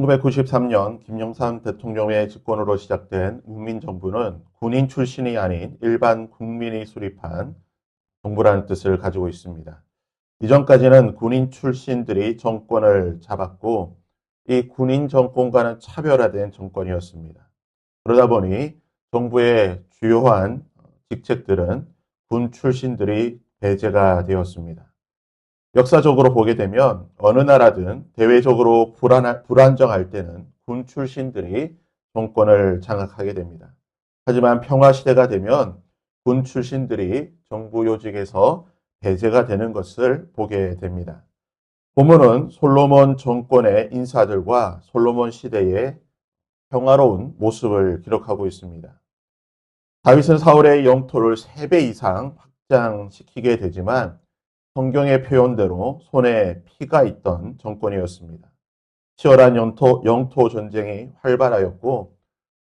1993년 김영삼 대통령의 집권으로 시작된 문민정부는 군인 출신이 아닌 일반 국민이 수립한 정부라는 뜻을 가지고 있습니다. 이전까지는 군인 출신들이 정권을 잡았고 이 군인 정권과는 차별화된 정권이었습니다. 그러다 보니 정부의 주요한 직책들은 군 출신들이 배제가 되었습니다. 역사적으로 보게 되면 어느 나라든 대외적으로 불안정할 때는 군 출신들이 정권을 장악하게 됩니다. 하지만 평화 시대가 되면 군 출신들이 정부 요직에서 배제가 되는 것을 보게 됩니다. 본문은 솔로몬 정권의 인사들과 솔로몬 시대의 평화로운 모습을 기록하고 있습니다. 다윗은 사울의 영토를 3배 이상 확장시키게 되지만 성경의 표현대로 손에 피가 있던 정권이었습니다. 치열한 영토 전쟁이 활발하였고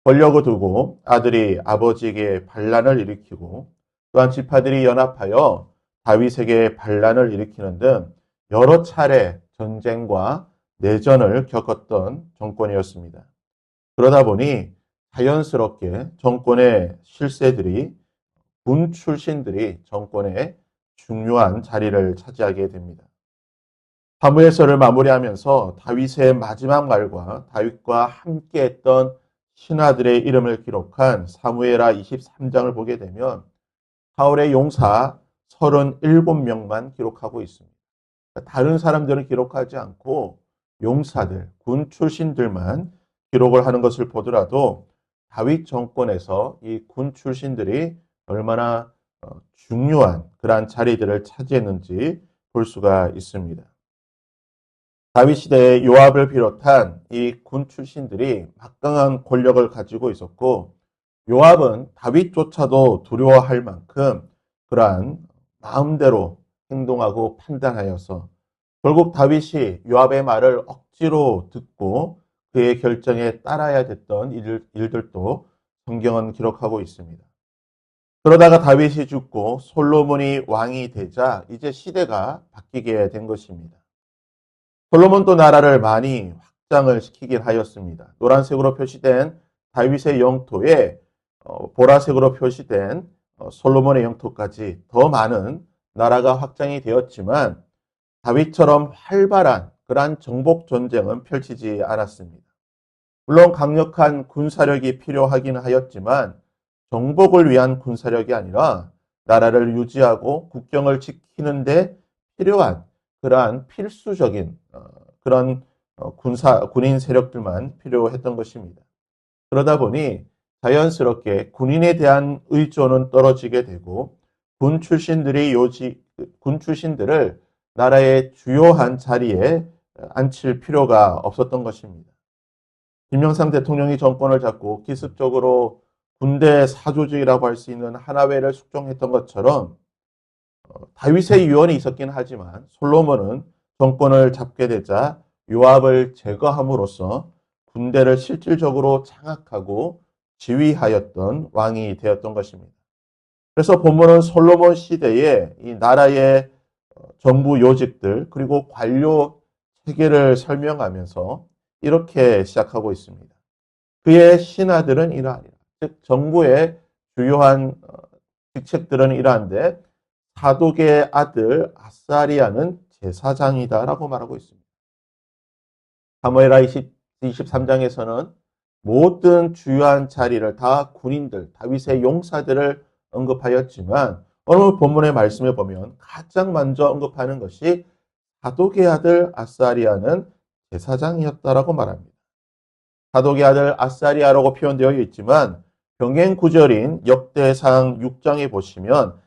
권력을 두고 아들이 아버지에게 반란을 일으키고 또한 지파들이 연합하여 다윗에게 반란을 일으키는 등 여러 차례 전쟁과 내전을 겪었던 정권이었습니다. 그러다 보니 자연스럽게 정권의 실세들이 군 출신들이 정권의 중요한 자리를 차지하게 됩니다. 사무엘서를 마무리하면서 다윗의 마지막 말과 다윗과 함께했던 신하들의 이름을 기록한 사무엘하 23장을 보게 되면 사울의 용사 37명만 기록하고 있습니다. 다른 사람들은 기록하지 않고 용사들, 군 출신들만 기록을 하는 것을 보더라도 다윗 정권에서 이 군 출신들이 얼마나 중요한 그러한 자리들을 차지했는지 볼 수가 있습니다. 다윗 시대에 요압을 비롯한 이 군 출신들이 막강한 권력을 가지고 있었고 요압은 다윗조차도 두려워할 만큼 그러한 마음대로 행동하고 판단하여서 결국 다윗이 요압의 말을 억지로 듣고 그의 결정에 따라야 됐던 일들도 성경은 기록하고 있습니다. 그러다가 다윗이 죽고 솔로몬이 왕이 되자 이제 시대가 바뀌게 된 것입니다. 솔로몬도 나라를 많이 확장을 시키긴 하였습니다. 노란색으로 표시된 다윗의 영토에 보라색으로 표시된 솔로몬의 영토까지 더 많은 나라가 확장이 되었지만 다윗처럼 활발한 그러한 정복 전쟁은 펼치지 않았습니다. 물론 강력한 군사력이 필요하긴 하였지만 정복을 위한 군사력이 아니라 나라를 유지하고 국경을 지키는 데 필요한 그러한 필수적인 그런 군인 세력들만 필요했던 것입니다. 그러다 보니 자연스럽게 군인에 대한 의존은 떨어지게 되고 군 출신들을 나라의 주요한 자리에 앉힐 필요가 없었던 것입니다. 김영삼 대통령이 정권을 잡고 기습적으로 군대 사조직이라고 할 수 있는 하나회를 숙종했던 것처럼 다윗의 유언이 있었긴 하지만 솔로몬은 정권을 잡게 되자 요압을 제거함으로써 군대를 실질적으로 장악하고 지휘하였던 왕이 되었던 것입니다. 그래서 본문은 솔로몬 시대에 이 나라의 정부 요직들 그리고 관료 체계를 설명하면서 이렇게 시작하고 있습니다. 그의 신하들은 이러하니라. 즉 정부의 주요한 직책들은 이러한데 사독의 아들 아사리아는 제사장이다라고 말하고 있습니다. 사무엘하 23장에서는 모든 주요한 자리를 다 군인들, 다윗의 용사들을 언급하였지만 오늘 본문의 말씀에 보면 가장 먼저 언급하는 것이 사독의 아들 아사리아는 제사장이었다라고 말합니다. 사독의 아들 아사리아라고 표현되어 있지만 병행 구절인 역대상 6장에 보시면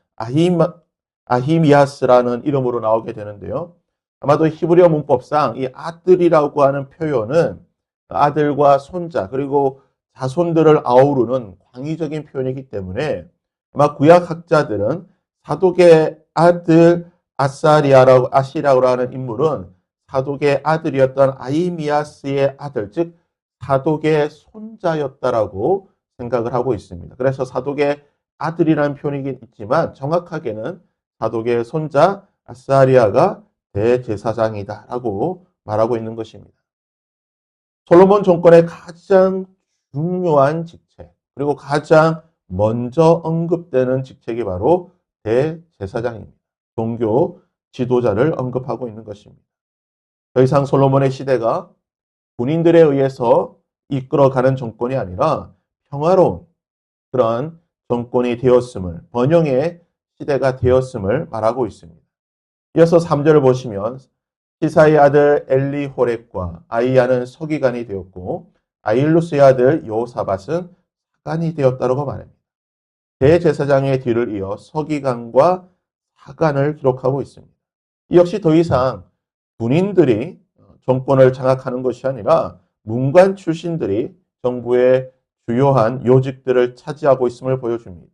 아히미아스라는 이름으로 나오게 되는데요. 아마도 히브리어 문법상 이 아들이라고 하는 표현은 아들과 손자 그리고 자손들을 아우르는 광의적인 표현이기 때문에 아마 구약학자들은 사독의 아들 아시라고 하는 인물은 사독의 아들이었던 아히미아스의 아들, 즉 사독의 손자였다라고 생각을 하고 있습니다. 그래서 사독의 아들이라는 표현이 있지만 정확하게는 사독의 손자 아사리아가 대제사장이다라고 말하고 있는 것입니다. 솔로몬 정권의 가장 중요한 직책, 그리고 가장 먼저 언급되는 직책이 바로 대제사장입니다. 종교 지도자를 언급하고 있는 것입니다. 더 이상 솔로몬의 시대가 군인들에 의해서 이끌어가는 정권이 아니라 평화로운 그런 정권이 되었음을, 번영의 시대가 되었음을 말하고 있습니다. 이어서 3절을 보시면 시사의 아들 엘리호렙과 아이야는 서기관이 되었고 아일루스의 아들 요사밧은 사관이 되었다고 말합니다. 대제사장의 뒤를 이어 서기관과 사관을 기록하고 있습니다. 이 역시 더 이상 군인들이 정권을 장악하는 것이 아니라 문관 출신들이 정부의 주요한 요직들을 차지하고 있음을 보여줍니다.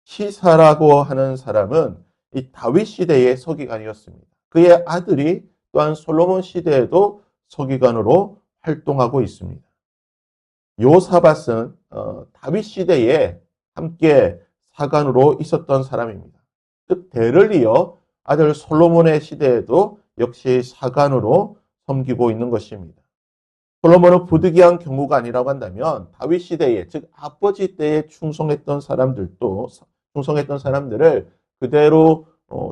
시사라고 하는 사람은 이 다윗 시대의 서기관이었습니다. 그의 아들이 또한 솔로몬 시대에도 서기관으로 활동하고 있습니다. 요사밧은 다윗 시대에 함께 사관으로 있었던 사람입니다. 즉 대를 이어 아들 솔로몬의 시대에도 역시 사관으로 섬기고 있는 것입니다. 솔로몬은 부득이한 경우가 아니라고 한다면 다윗 시대에, 즉 아버지 때에 충성했던 사람들을 그대로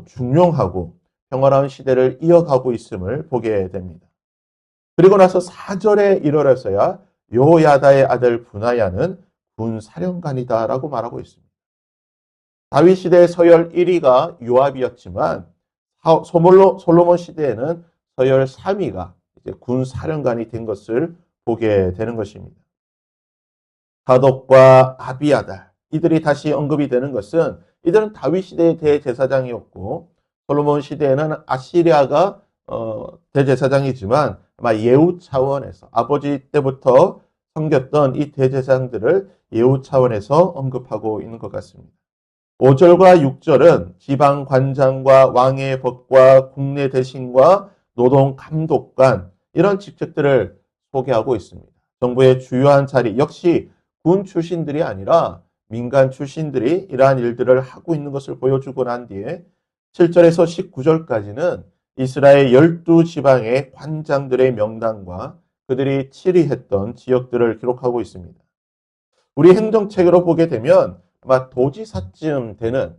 중용하고 평화로운 시대를 이어가고 있음을 보게 됩니다. 그리고 나서 4절에 이르러서야 요야다의 아들 분하야는 군사령관이다라고 말하고 있습니다. 다윗 시대의 서열 1위가 요압이었지만 솔로몬 시대에는 서열 3위가 군사령관이 된 것을 보게 되는 것입니다. 사독과 아비아달 이들이 다시 언급이 되는 것은 이들은 다윗 시대의 대제사장이었고 솔로몬 시대에는 아시리아가 대제사장이지만 아마 예우 차원에서 아버지 때부터 섬겼던 이 대제사장들을 예우 차원에서 언급하고 있는 것 같습니다. 5절과 6절은 지방 관장과 왕의 법과 국내 대신과 노동 감독관 이런 직책들을 소개하고 있습니다. 정부의 주요한 자리 역시 군 출신들이 아니라 민간 출신들이 이러한 일들을 하고 있는 것을 보여주고 난 뒤에 7절에서 19절까지는 이스라엘 12지방의 관장들의 명단과 그들이 치리했던 지역들을 기록하고 있습니다. 우리 행정책으로 보게 되면 아마 도지사쯤 되는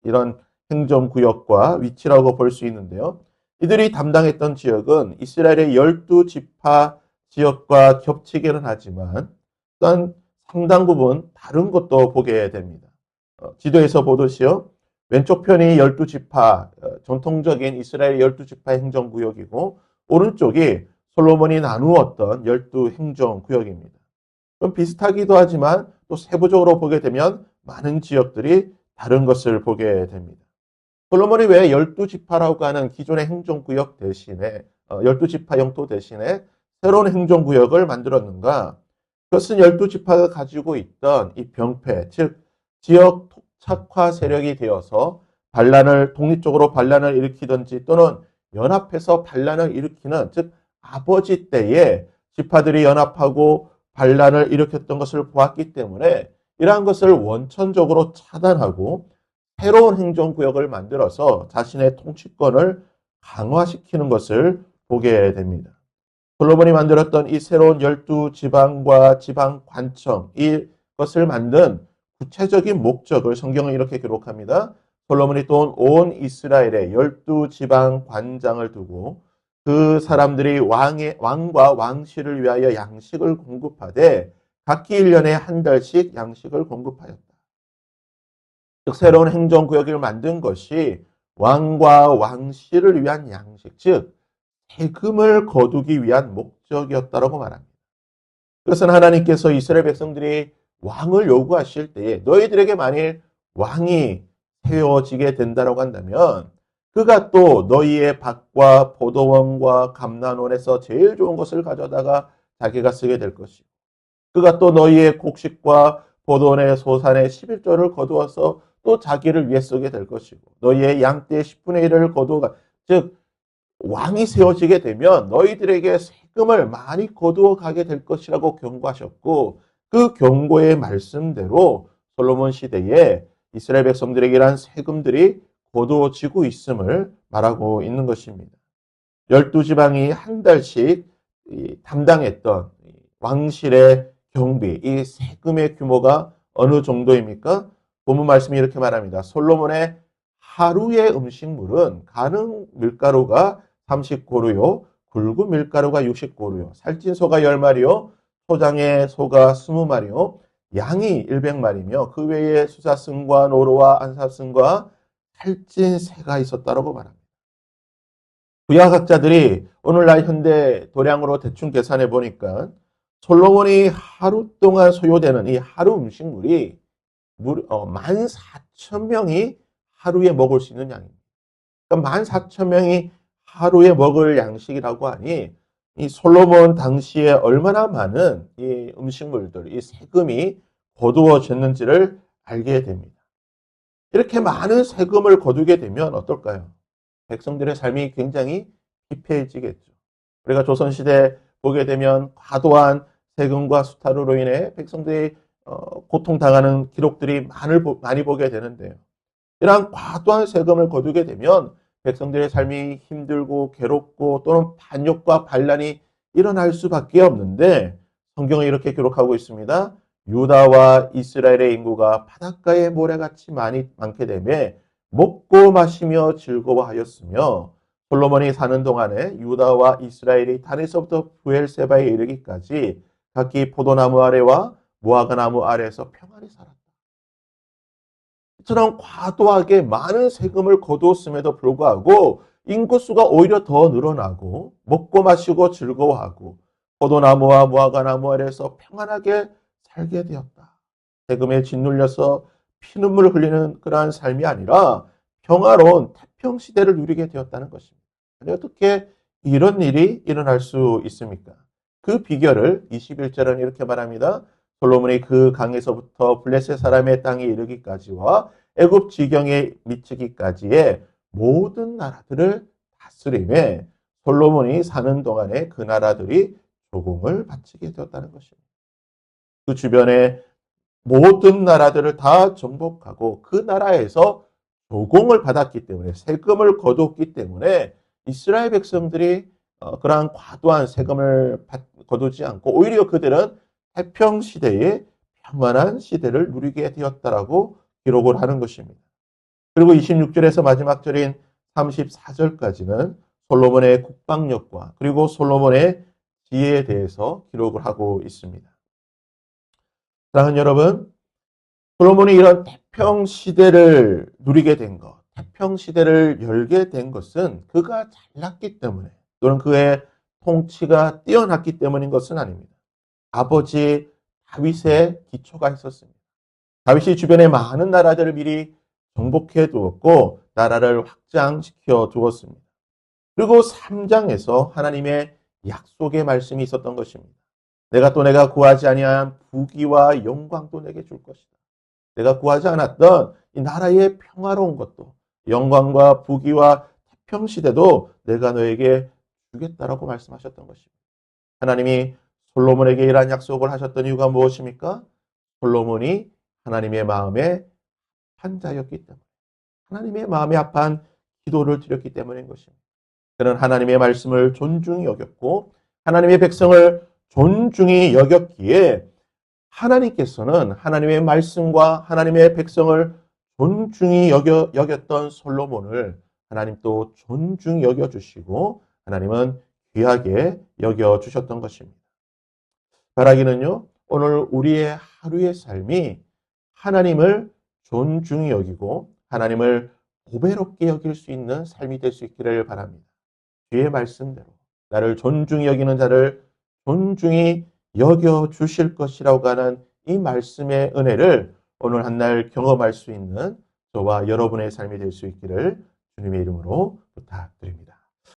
이런 행정구역과 위치라고 볼 수 있는데요. 이들이 담당했던 지역은 이스라엘의 12지파 지역과 겹치기는 하지만 또한 상당 부분 다른 것도 보게 됩니다. 지도에서 보듯이요. 왼쪽 편이 12지파, 전통적인 이스라엘 12지파 행정구역이고 오른쪽이 솔로몬이 나누었던 12행정구역입니다. 좀 비슷하기도 하지만 또 세부적으로 보게 되면 많은 지역들이 다른 것을 보게 됩니다. 솔로몬이 왜 12지파라고 하는 기존의 행정구역 대신에 12지파 영토 대신에 새로운 행정구역을 만들었는가? 그것은 12지파가 가지고 있던 이 병폐, 즉 지역 독착화 세력이 되어서 독립적으로 반란을 일으키든지 또는 연합해서 반란을 일으키는, 즉 아버지 때에 지파들이 연합하고 반란을 일으켰던 것을 보았기 때문에 이러한 것을 원천적으로 차단하고 새로운 행정구역을 만들어서 자신의 통치권을 강화시키는 것을 보게 됩니다. 솔로몬이 만들었던 이 새로운 12지방과 지방관청, 이것을 만든 구체적인 목적을 성경은 이렇게 기록합니다. 솔로몬이 또 온 이스라엘에 12지방관장을 두고 그 사람들이 왕과 왕실을 위하여 양식을 공급하되 각기 1년에 한 달씩 양식을 공급하였다. 즉 새로운 행정구역을 만든 것이 왕과 왕실을 위한 양식, 즉 세금을 거두기 위한 목적이었다고 말합니다. 그것은 하나님께서 이스라엘 백성들이 왕을 요구하실 때에 너희들에게 만일 왕이 세워지게 된다고 한다면 그가 또 너희의 밭과 포도원과 감난원에서 제일 좋은 것을 가져다가 자기가 쓰게 될 것이고 그가 또 너희의 곡식과 포도원의 소산의 11조를 거두어서 또 자기를 위해 쓰게 될 것이고 너희의 양떼의 10분의 1을 거두어가 즉 왕이 세워지게 되면 너희들에게 세금을 많이 거두어 가게 될 것이라고 경고하셨고 그 경고의 말씀대로 솔로몬 시대에 이스라엘 백성들에게 이러한 세금들이 거두어지고 있음을 말하고 있는 것입니다. 12지방이 한 달씩 담당했던 왕실의 경비, 이 세금의 규모가 어느 정도입니까? 본문 말씀이 이렇게 말합니다. 솔로몬의 하루의 음식물은 가는 밀가루가 30고루요, 굵은 밀가루가 60고루요, 살찐 소가 10마리요, 소장의 소가 20마리요, 양이 100마리며 그 외에 수사승과 노루와 안사승과 살찐 새가 있었다라고 말합니다. 구약학자들이 오늘날 현대 도량으로 대충 계산해 보니까 솔로몬이 하루 동안 소요되는 이 하루 음식물이 14,000명이 하루에 먹을 수 있는 양입니다. 그러니까 14,000명이 하루에 먹을 양식이라고 하니 이 솔로몬 당시에 얼마나 많은 이 음식물들, 이 세금이 거두어졌는지를 알게 됩니다. 이렇게 많은 세금을 거두게 되면 어떨까요? 백성들의 삶이 굉장히 피폐해지겠죠. 우리가 조선시대 보게 되면 과도한 세금과 수탈으로 인해 백성들이 고통당하는 기록들이 많이 보게 되는데요. 이러한 과도한 세금을 거두게 되면 백성들의 삶이 힘들고 괴롭고 또는 반역과 반란이 일어날 수밖에 없는데 성경은 이렇게 기록하고 있습니다. 유다와 이스라엘의 인구가 바닷가의 모래같이 많게 되매 먹고 마시며 즐거워하였으며 솔로몬이 사는 동안에 유다와 이스라엘이 단에서부터 부엘세바에 이르기까지 각기 포도나무 아래와 무화과나무 아래에서 평안히 살았다. 이처럼 과도하게 많은 세금을 거두었음에도 불구하고 인구수가 오히려 더 늘어나고 먹고 마시고 즐거워하고 포도나무와 무화과나무 아래에서 평안하게 살게 되었다. 세금에 짓눌려서 피눈물을 흘리는 그러한 삶이 아니라 평화로운 태평시대를 누리게 되었다는 것입니다. 어떻게 이런 일이 일어날 수 있습니까? 그 비결을 21절은 이렇게 말합니다. 솔로몬이 그 강에서부터 블레셋 사람의 땅에 이르기까지와 애굽 지경에 미치기까지의 모든 나라들을 다스림에 솔로몬이 사는 동안에 그 나라들이 조공을 바치게 되었다는 것입니다. 그 주변에 모든 나라들을 다 정복하고 그 나라에서 조공을 받았기 때문에 세금을 거뒀기 때문에 이스라엘 백성들이 그러한 과도한 세금을 거두지 않고 오히려 그들은 태평 시대에 평안한 시대를 누리게 되었다라고 기록을 하는 것입니다. 그리고 26절에서 마지막 절인 34절까지는 솔로몬의 국방력과 그리고 솔로몬의 지혜에 대해서 기록을 하고 있습니다. 사랑하는 여러분, 솔로몬이 이런 태평 시대를 누리게 된 것, 태평 시대를 열게 된 것은 그가 잘났기 때문에 또는 그의 통치가 뛰어났기 때문인 것은 아닙니다. 아버지 다윗의 기초가 있었습니다. 다윗이 주변에 많은 나라들을 미리 정복해 두었고 나라를 확장시켜 두었습니다. 그리고 3장에서 하나님의 약속의 말씀이 있었던 것입니다. 내가 구하지 아니한 부귀와 영광도 내게 줄 것이다. 내가 구하지 않았던 이 나라의 평화로운 것도 영광과 부귀와 태평시대도 내가 너에게 주겠다라고 말씀하셨던 것입니다. 하나님이 솔로몬에게 이러한 약속을 하셨던 이유가 무엇입니까? 솔로몬이 하나님의 마음에 합한 자였기 때문에 하나님의 마음에 합한 기도를 드렸기 때문인 것입니다. 그는 하나님의 말씀을 존중히 여겼고 하나님의 백성을 존중히 여겼기에 하나님께서는 하나님의 말씀과 하나님의 백성을 존중히 여겼던 솔로몬을 하나님 또 존중히 여겨주시고 하나님은 귀하게 여겨주셨던 것입니다. 바라기는요, 오늘 우리의 하루의 삶이 하나님을 존중히 여기고 하나님을 보배롭게 여길 수 있는 삶이 될 수 있기를 바랍니다. 주의 말씀대로 나를 존중히 여기는 자를 존중히 여겨 주실 것이라고 하는 이 말씀의 은혜를 오늘 한날 경험할 수 있는 저와 여러분의 삶이 될 수 있기를 주님의 이름으로 부탁드립니다.